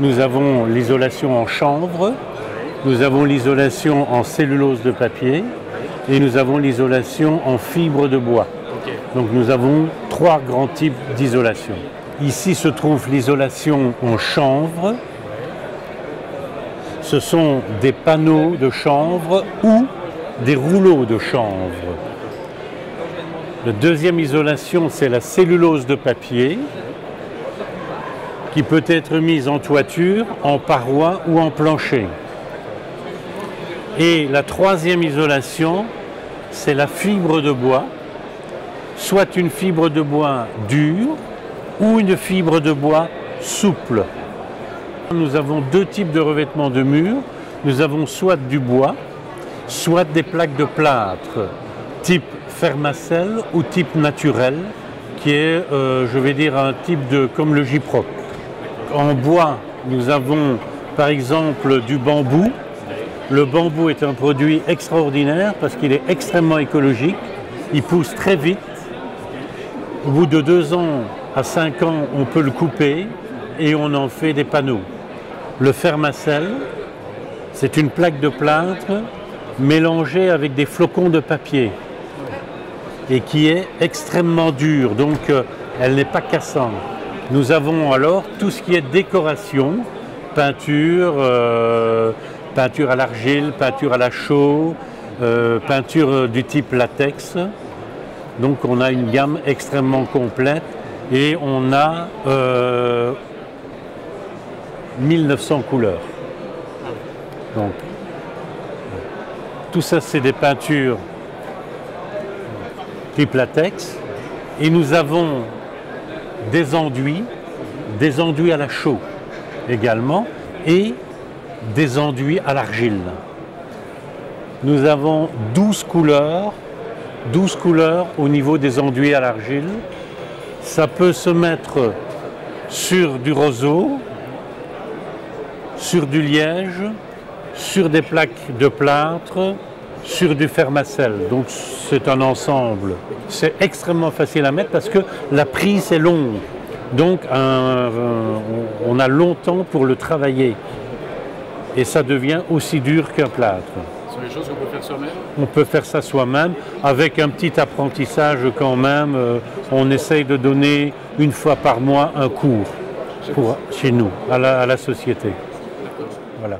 Nous avons l'isolation en chanvre, nous avons l'isolation en cellulose de papier et nous avons l'isolation en fibre de bois. Donc nous avons 3 grands types d'isolation. Ici se trouve l'isolation en chanvre. Ce sont des panneaux de chanvre ou des rouleaux de chanvre. La deuxième isolation, c'est la cellulose de papier qui peut être mise en toiture, en paroi ou en plancher. Et la troisième isolation, c'est la fibre de bois, soit une fibre de bois dure ou une fibre de bois souple. Nous avons 2 types de revêtements de mur. Nous avons soit du bois, soit des plaques de plâtre, type Fermacell ou type naturel, qui est, je vais dire, un type comme le gyproc. En bois, nous avons par exemple du bambou. Le bambou est un produit extraordinaire parce qu'il est extrêmement écologique. Il pousse très vite. Au bout de 2 ans à 5 ans, on peut le couper et on en fait des panneaux. Le Fermacell, c'est une plaque de plâtre mélangée avec des flocons de papier et qui est extrêmement dure, donc elle n'est pas cassante. Nous avons alors tout ce qui est décoration, peinture, peinture à l'argile, peinture à la chaux, peinture du type latex. Donc on a une gamme extrêmement complète et on a 1900 couleurs. Donc, tout ça c'est des peintures type latex et nous avons des enduits à la chaux également et des enduits à l'argile. Nous avons 12 couleurs au niveau des enduits à l'argile. Ça peut se mettre sur du roseau, sur du liège, sur des plaques de plâtre, sur du Fermacell. Donc c'est un ensemble. C'est extrêmement facile à mettre parce que la prise est longue. Donc on a longtemps pour le travailler. Et ça devient aussi dur qu'un plâtre. Ce sont des choses qu'on peut faire soi-même? On peut faire ça soi-même avec un petit apprentissage quand même. On essaye de donner 1 fois par mois un cours chez nous, à la société. Voilà.